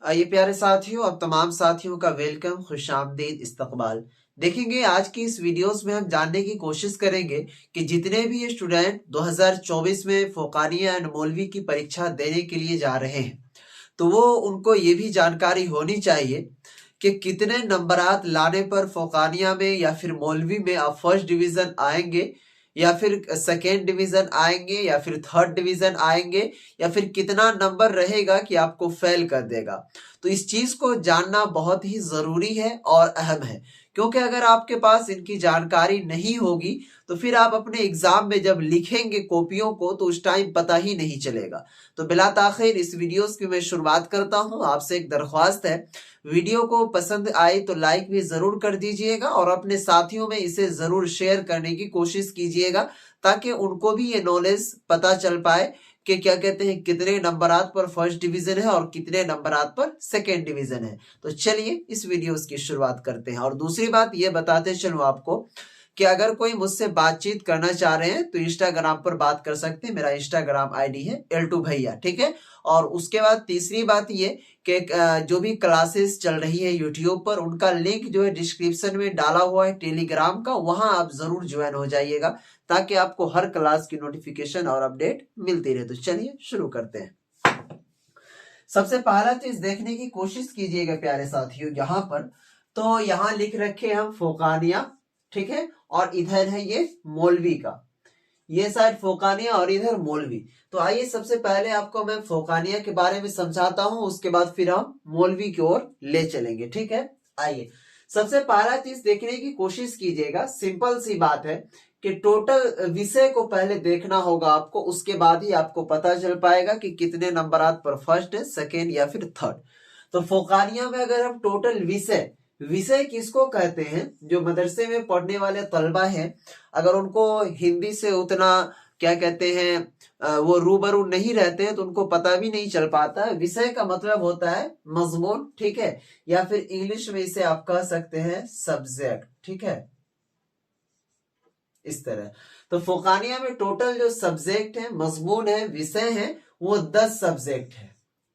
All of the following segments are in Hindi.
ये प्यारे साथियों और तमाम साथियों का वेलकम, खुशामदीद, इस्तकबाल। देखेंगे आज की इस वीडियोस में हम जानने की कोशिश करेंगे कि जितने भी ये स्टूडेंट 2024 में फोकानिया एंड मौलवी की परीक्षा देने के लिए जा रहे हैं, तो वो उनको ये भी जानकारी होनी चाहिए कि कितने नंबरात लाने पर फोकानिया में या फिर मौलवी में आप फर्स्ट डिवीजन आएंगे, या फिर सेकेंड डिवीजन आएंगे, या फिर थर्ड डिवीजन आएंगे, या फिर कितना नंबर रहेगा कि आपको फेल कर देगा। तो इस चीज को जानना बहुत ही जरूरी है और अहम है, क्योंकि अगर आपके पास इनकी जानकारी नहीं होगी तो फिर आप अपने एग्जाम में जब लिखेंगे कॉपियों को तो उस टाइम पता ही नहीं चलेगा। तो बिला ताखिर इस वीडियोस की मैं शुरुआत करता हूं। आपसे एक दरख्वास्त है, वीडियो को पसंद आए तो लाइक भी जरूर कर दीजिएगा और अपने साथियों में इसे जरूर शेयर करने की कोशिश कीजिएगा, ताकि उनको भी ये नॉलेज पता चल पाए कि क्या कहते हैं कितने नंबरात पर फर्स्ट डिवीजन है और कितने नंबरात पर सेकेंड डिवीजन है। तो चलिए इस वीडियो की शुरुआत करते हैं। और दूसरी बात ये बताते चलूं आपको कि अगर कोई मुझसे बातचीत करना चाह रहे हैं तो इंस्टाग्राम पर बात कर सकते हैं। मेरा इंस्टाग्राम आईडी है L2 भैया, ठीक है। और उसके बाद तीसरी बात ये कि जो भी क्लासेस चल रही है यूट्यूब पर, उनका लिंक जो है डिस्क्रिप्शन में डाला हुआ है टेलीग्राम का, वहां आप जरूर ज्वाइन हो जाइएगा ताकि आपको हर क्लास की नोटिफिकेशन और अपडेट मिलती रहे। तो चलिए शुरू करते हैं। सबसे पहला चीज देखने की कोशिश कीजिएगा प्यारे साथियों, यहाँ पर तो यहाँ लिख रखे हम फोकानिया, ठीक है, और इधर है ये मौलवी का, ये साइड फोकानिया और इधर मौलवी। तो आइए सबसे पहले आपको मैं फोकानिया के बारे में समझाता हूं, उसके बाद फिर हम मौलवी की ओर ले चलेंगे, ठीक है। आइए सबसे पहला चीज देखने की कोशिश कीजिएगा। सिंपल सी बात है कि टोटल विषय को पहले देखना होगा आपको, उसके बाद ही आपको पता चल पाएगा कि कितने नंबरात पर फर्स्ट है, सेकेंड या फिर थर्ड। तो फोकानिया में अगर हम टोटल विषय, विषय किसको कहते हैं, जो मदरसे में पढ़ने वाले तलबा हैं, अगर उनको हिंदी से उतना क्या कहते हैं वो रूबरू नहीं रहते हैं तो उनको पता भी नहीं चल पाता है। विषय का मतलब होता है मजमून, ठीक है, या फिर इंग्लिश में इसे आप कह सकते हैं सब्जेक्ट, ठीक है, इस तरह। तो फोकानिया में टोटल जो सब्जेक्ट है, मजमून है, विषय है, वो 10 सब्जेक्ट है,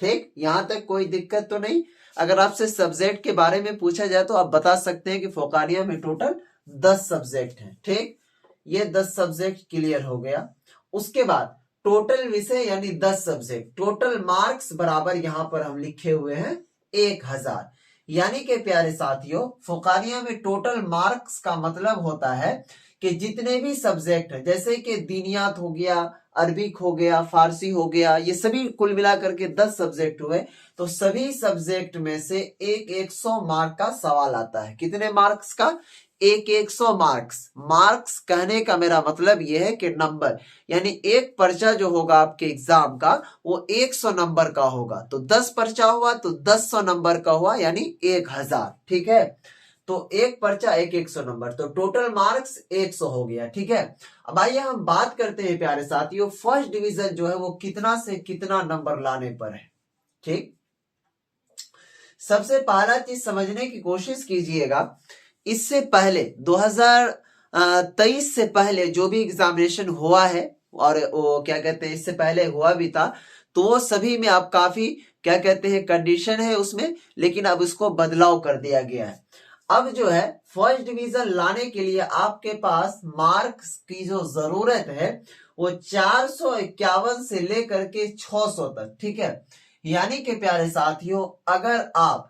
ठीक। यहां तक कोई दिक्कत तो नहीं। अगर आपसे सब्जेक्ट के बारे में पूछा जाए तो आप बता सकते हैं कि फोकानिया में टोटल 10 सब्जेक्ट हैं, ठीक। ये 10 सब्जेक्ट क्लियर हो गया। उसके बाद टोटल विषय यानी 10 सब्जेक्ट, टोटल मार्क्स बराबर यहां पर हम लिखे हुए हैं 1000। यानी कि प्यारे साथियों फोकानिया में टोटल मार्क्स का मतलब होता है कि जितने भी सब्जेक्ट हैं, जैसे कि दीनियात हो गया, अरबिक हो गया, फारसी हो गया, ये सभी कुल मिलाकर के 10 सब्जेक्ट हुए, तो सभी सब्जेक्ट में से एक 100 मार्क का सवाल आता है। कितने मार्क्स का? एक 100 मार्क्स। मार्क्स कहने का मेरा मतलब यह है कि नंबर, यानी एक पर्चा जो होगा आपके एग्जाम का वो 100 नंबर का होगा। तो 10 पर्चा हुआ तो 10 नंबर का हुआ, यानी 1000, ठीक है। तो एक पर्चा एक 100 नंबर, तो टोटल मार्क्स 100 हो गया, ठीक है। अब आइए हम बात करते हैं प्यारे साथियों, फर्स्ट डिवीजन जो है वो कितना से कितना नंबर लाने पर है, ठीक। सबसे पहला चीज समझने की कोशिश कीजिएगा, इससे पहले 2023 से पहले जो भी एग्जामिनेशन हुआ है, और वो क्या कहते हैं इससे पहले हुआ भी था, तो वो सभी में आप काफी क्या कहते हैं कंडीशन है उसमें, लेकिन अब उसको बदलाव कर दिया गया है। अब जो है फर्स्ट डिवीजन लाने के लिए आपके पास मार्क्स की जो जरूरत है वो 451 से लेकर के 600 तक, ठीक है। यानी कि प्यारे साथियों अगर आप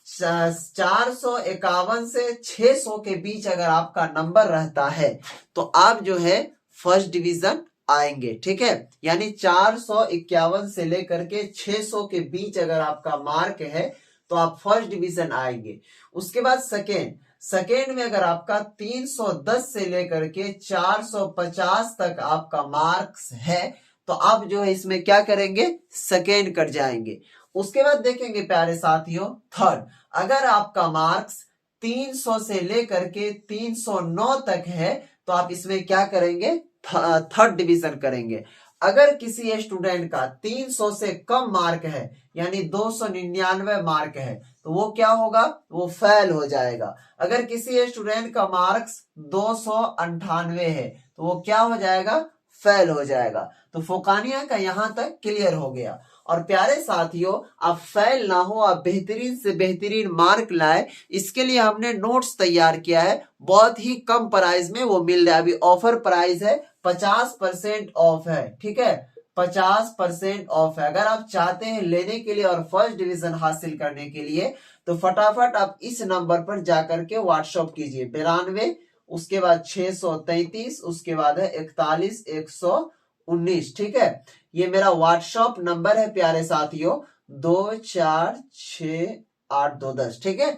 451 से 600 के बीच अगर आपका नंबर रहता है तो आप जो है फर्स्ट डिवीजन आएंगे, ठीक है। यानी 451 से लेकर के 600 के बीच अगर आपका मार्क है तो आप फर्स्ट डिवीजन आएंगे। उसके बाद सेकेंड में अगर आपका 310 से लेकर के 450 तक आपका मार्क्स है तो आप जो है इसमें क्या करेंगे, सेकेंड कर जाएंगे। उसके बाद देखेंगे प्यारे साथियों थर्ड, अगर आपका मार्क्स 300 से लेकर के 309 तक है तो आप इसमें क्या करेंगे, थर्ड डिवीजन करेंगे। अगर किसी स्टूडेंट का 300 से कम मार्क है यानी 299 मार्क है तो वो क्या होगा, वो फेल हो जाएगा। अगर किसी स्टूडेंट का मार्क्स 298 है तो वो क्या हो जाएगा, फेल हो जाएगा। तो फोकानिया का यहां तक क्लियर हो गया। और प्यारे साथियों, आप फेल ना हो, आप बेहतरीन से बेहतरीन मार्क लाए, इसके लिए हमने नोट्स तैयार किया है। बहुत ही कम प्राइस में वो मिल रहा है। अभी ऑफर प्राइस है, 50% ऑफ है। ठीक है, 50% ऑफ है। अगर आप चाहते हैं लेने के लिए और फर्स्ट डिवीजन हासिल करने के लिए, तो फटाफट आप इस नंबर पर जाकर के व्हाट्सएप कीजिए। 92, उसके बाद 633, उसके बाद है 41 119। ठीक है, ये मेरा व्हाट्सएप नंबर है प्यारे साथियों, 246810। ठीक है,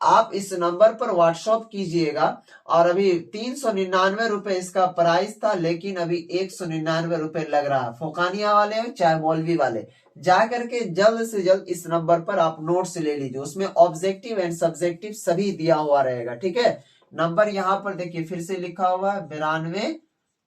आप इस नंबर पर व्हाट्सएप कीजिएगा। और अभी 399 रुपए इसका प्राइस था, लेकिन अभी 199 रुपए लग रहा है। फोकानिया वाले चाहे मौलवी वाले, जा करके जल्द से जल्द इस नंबर पर आप नोट्स ले लीजिए। उसमें ऑब्जेक्टिव एंड सब्जेक्टिव सभी दिया हुआ रहेगा। ठीक है, नंबर यहाँ पर देखिए फिर से लिखा हुआ है, 92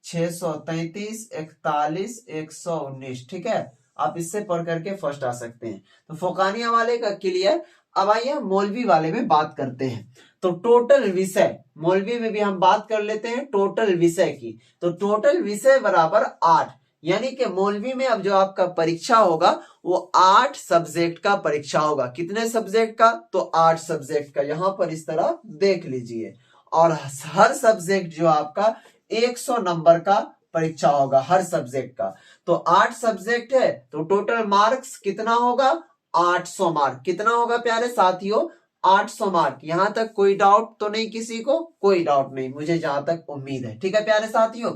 633 41 119। ठीक है, आप इससे पढ़ करके फर्स्ट आ सकते हैं। तो फोकानिया वाले का क्लियर। अब आइए मौलवी वाले में बात करते हैं। तो टोटल विषय, मौलवी में भी हम बात कर लेते हैं टोटल विषय की। तो टोटल विषय बराबर 8, यानी कि मौलवी में अब जो आपका परीक्षा होगा वो 8 सब्जेक्ट का परीक्षा होगा। कितने सब्जेक्ट का? तो 8 सब्जेक्ट का। यहां पर इस तरह देख लीजिए। और हर सब्जेक्ट जो आपका 100 नंबर का परीक्षा होगा हर सब्जेक्ट का। तो 8 सब्जेक्ट है, तो टोटल मार्क्स कितना होगा? 800 मार्क। कितना होगा प्यारे साथियों? 800 मार्क। यहां तक कोई डाउट तो नहीं किसी को? कोई डाउट नहीं, मुझे जहां तक उम्मीद है। ठीक है प्यारे साथियों,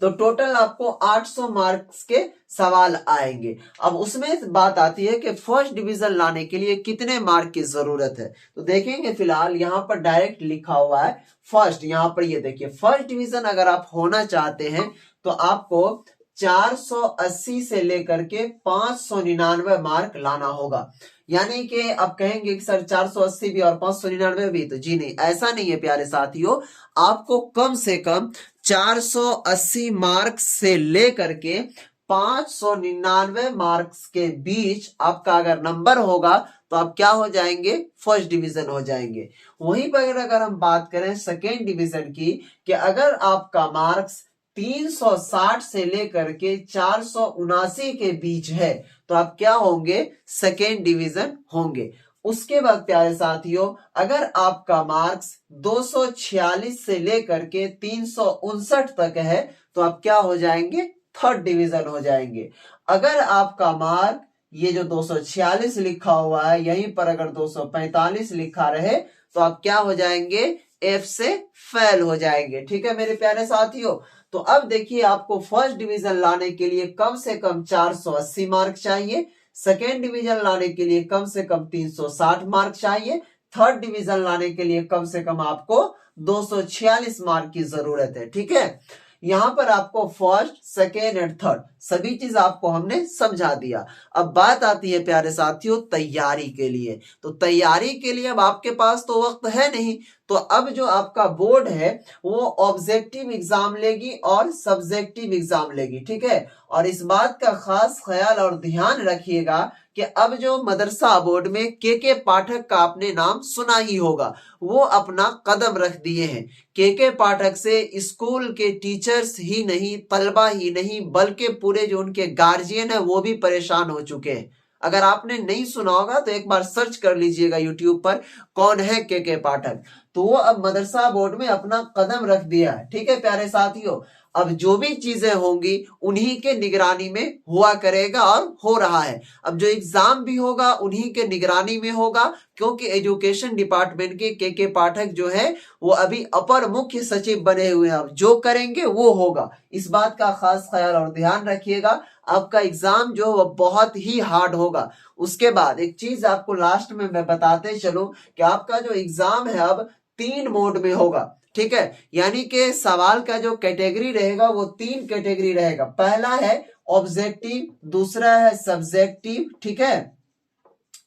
तो टोटल आपको 800 मार्क्स के सवाल आएंगे। अब उसमें बात आती है कि फर्स्ट डिवीजन लाने के लिए कितने मार्क की जरूरत है। तो देखेंगे, फिलहाल यहाँ पर डायरेक्ट लिखा हुआ है फर्स्ट। यहाँ पर ये देखिए, फर्स्ट डिवीजन अगर आप होना चाहते हैं तो आपको 480 से लेकर के 599 मार्क लाना होगा। यानी कि आप कहेंगे कि सर 480 भी और 599 भी, तो जी नहीं, ऐसा नहीं है प्यारे साथियों। आपको कम से कम 480 मार्क्स से लेकर के 599 मार्क्स के बीच आपका अगर नंबर होगा तो आप क्या हो जाएंगे? फर्स्ट डिवीजन हो जाएंगे। वहीं पर अगर हम बात करें सेकेंड डिवीजन की, कि अगर आपका मार्क्स 360 से लेकर के 479 के बीच है तो आप क्या होंगे? सेकेंड डिवीजन होंगे। उसके बाद प्यारे साथियों, अगर आपका मार्क्स 246 से लेकर के 359 तक है तो आप क्या हो जाएंगे? थर्ड डिवीजन हो जाएंगे। अगर आपका मार्क ये जो 246 लिखा हुआ है, यहीं पर अगर 245 लिखा रहे तो आप क्या हो जाएंगे? एफ से फेल हो जाएंगे। ठीक है मेरे प्यारे साथियों, तो अब देखिए, आपको फर्स्ट डिवीजन लाने के लिए कम से कम 480 मार्क चाहिए। सेकेंड डिवीजन लाने के लिए कम से कम 360 मार्क चाहिए। थर्ड डिवीजन लाने के लिए कम से कम आपको 246 मार्क की जरूरत है। ठीक है, यहां पर आपको फर्स्ट, सेकेंड एंड थर्ड सभी चीज आपको हमने समझा दिया। अब बात आती है प्यारे साथियों तैयारी के लिए। तो तैयारी के लिए अब आपके पास तो वक्त है नहीं, तो अब जो आपका बोर्ड है वो ऑब्जेक्टिव एग्जाम लेगी और सब्जेक्टिव एग्जाम लेगी। ठीक है, और इस बात का खास ख्याल और ध्यान रखिएगा कि अब जो मदरसा बोर्ड में के पाठक का आपने नाम सुना ही होगा, वो अपना कदम रख दिए हैं। के पाठक से स्कूल के टीचर्स ही नहीं, तलबा ही नहीं, बल्कि पूरे जो उनके गार्जियन है वो भी परेशान हो चुके हैं। अगर आपने नहीं सुना होगा तो एक बार सर्च कर लीजिएगा यूट्यूब पर, कौन है के पाठक। तो वो अब मदरसा बोर्ड में अपना कदम रख दिया है। ठीक है प्यारे साथियों, अब जो भी चीजें होंगी उन्हीं के निगरानी में हुआ करेगा और हो रहा है। अब जो एग्जाम भी होगा उन्हीं के निगरानी में होगा, क्योंकि एजुकेशन डिपार्टमेंट के पाठक जो है वो अभी अपर मुख्य सचिव बने हुए हैं। अब जो करेंगे वो होगा, इस बात का खास ख्याल और ध्यान रखिएगा। आपका एग्जाम जो वो बहुत ही हार्ड होगा। उसके बाद एक चीज आपको लास्ट में मैं बताते चलूं कि आपका जो एग्जाम है अब 3 मोड में होगा। ठीक है, यानी कि सवाल का जो कैटेगरी रहेगा वो 3 कैटेगरी रहेगा। पहला है ऑब्जेक्टिव, दूसरा है सब्जेक्टिव, ठीक है,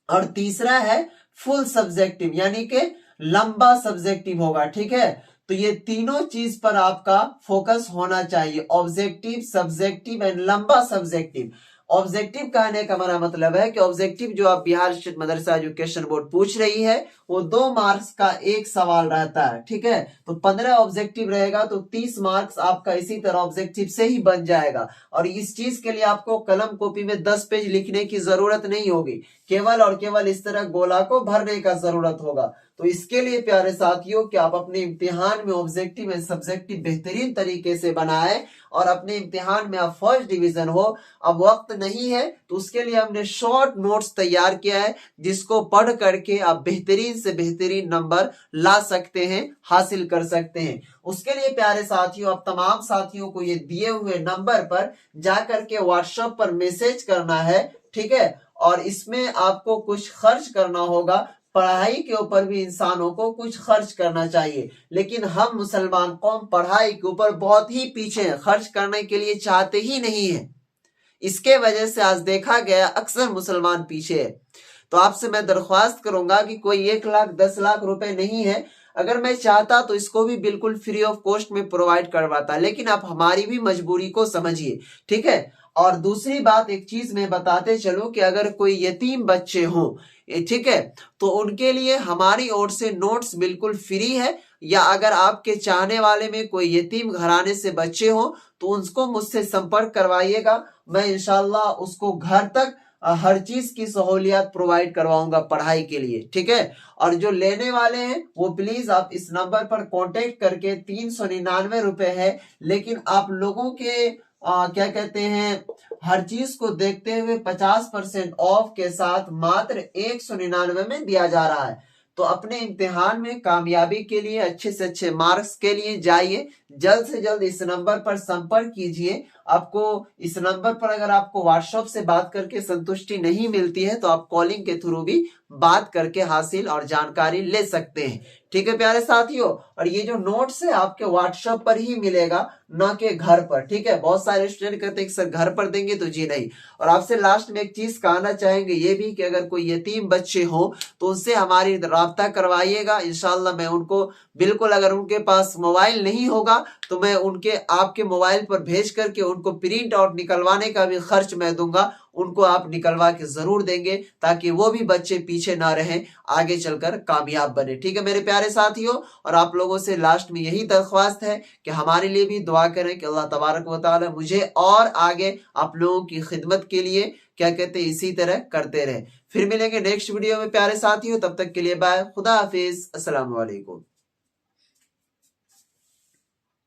और तीसरा है फुल सब्जेक्टिव, यानी कि लंबा सब्जेक्टिव होगा। ठीक है, तो ये तीनों चीज पर आपका फोकस होना चाहिए, ऑब्जेक्टिव, सब्जेक्टिव एंड लंबा सब्जेक्टिव। ऑब्जेक्टिव कहने का हमारा मतलब है कि ऑब्जेक्टिव जो आप बिहार स्टेट मदरसा एजुकेशन बोर्ड पूछ रही है वो 2 मार्क्स का एक सवाल रहता है, ठीक है। तो 15 ऑब्जेक्टिव रहेगा तो 30 मार्क्स आपका इसी तरह ऑब्जेक्टिव से ही बन जाएगा। और इस चीज के लिए आपको कलम कॉपी में 10 पेज लिखने की जरूरत नहीं होगी, केवल और केवल इस तरह गोला को भरने का जरूरत होगा। तो इसके लिए प्यारे साथियों कि आप अपने इम्तिहान में ऑब्जेक्टिव एंड सब्जेक्टिव बेहतरीन तरीके से बनाए और अपने इम्तिहान में आप फर्स्ट डिवीजन हो। अब वक्त नहीं है तो उसके लिए हमने शॉर्ट नोट्स तैयार किया है जिसको पढ़ करके आप बेहतरीन से बेहतरीन नंबर ला सकते हैं, हासिल कर सकते हैं। उसके लिए प्यारे साथियों आप तमाम साथियों को ये दिए हुए नंबर पर जाकर के व्हाट्सएप पर मैसेज करना है, ठीक है। और इसमें आपको कुछ खर्च करना होगा, पढ़ाई के ऊपर भी इंसानों को कुछ खर्च करना चाहिए, लेकिन हम मुसलमान कौम पढ़ाई के ऊपर बहुत ही पीछे हैं, खर्च करने के लिए चाहते ही नहीं है। इसके वजह से आज देखा गया अक्सर मुसलमान पीछे है। तो आपसे मैं दरख्वास्त करूंगा कि कोई 1 लाख 10 लाख रुपए नहीं है, अगर मैं चाहता तो इसको भी बिल्कुल फ्री ऑफ कॉस्ट में प्रोवाइड करवाता, लेकिन आप हमारी भी मजबूरी को समझिए, ठीक है। और दूसरी बात एक चीज मैं बताते चलूं कि अगर कोई यतीम बच्चे हों, ठीक है, तो उनके लिए हमारी ओर से नोट्स बिल्कुल फ्री है। या अगर आपके चाहने वाले में कोई यतीम घराने से बच्चे हो तो उसको मुझसे संपर्क करवाइएगा, मैं इंशाल्लाह उसको घर तक हर चीज की सहूलियत प्रोवाइड करवाऊंगा पढ़ाई के लिए, ठीक है। और जो लेने वाले हैं वो प्लीज आप इस नंबर पर कांटेक्ट करके 399 रुपए है, लेकिन आप लोगों के क्या कहते हैं हर चीज को देखते हुए 50% ऑफ के साथ मात्र 199 में दिया जा रहा है। तो अपने इम्तिहान में कामयाबी के लिए, अच्छे से अच्छे मार्क्स के लिए जाइए, जल्द से जल्द इस नंबर पर संपर्क कीजिए। आपको इस नंबर पर अगर आपको व्हाट्सएप से बात करके संतुष्टि नहीं मिलती है तो आप कॉलिंग के थ्रू भी बात करके हासिल और जानकारी ले सकते हैं, ठीक है प्यारे साथियों। और ये जो नोट्स है आपके व्हाट्सएप पर ही मिलेगा, ना कि घर पर, ठीक है। बहुत सारे स्टूडेंट कहते हैं कि सर घर पर देंगे, तो जी नहीं। और आपसे लास्ट में एक चीज कहना चाहेंगे ये भी कि अगर कोई यतीम बच्चे हो तो उनसे हमारी राब्ता करवाइएगा, इंशाल्लाह मैं उनको बिल्कुल, अगर उनके पास मोबाइल नहीं होगा तो मैं उनके आपके मोबाइल पर भेज करके उनको प्रिंट आउट निकलवाने का भी खर्च मैं दूंगा, उनको आप निकलवा के जरूर देंगे ताकि वो भी बच्चे पीछे ना रहें, आगे चलकर कामयाब बने, ठीक है मेरे प्यारे साथियों। और आप लोगों से लास्ट में यही दरख्वास्त है कि हमारे लिए भी दुआ करें कि अल्लाह तबारक व तआला मुझे और आगे आप लोगों की खिदमत के लिए क्या कहते हैं इसी तरह करते रहे। फिर मिलेंगे नेक्स्ट वीडियो में प्यारे साथियों, तब तक के लिए बाय, खुदा हाफिज, अस्सलाम वालेकुम।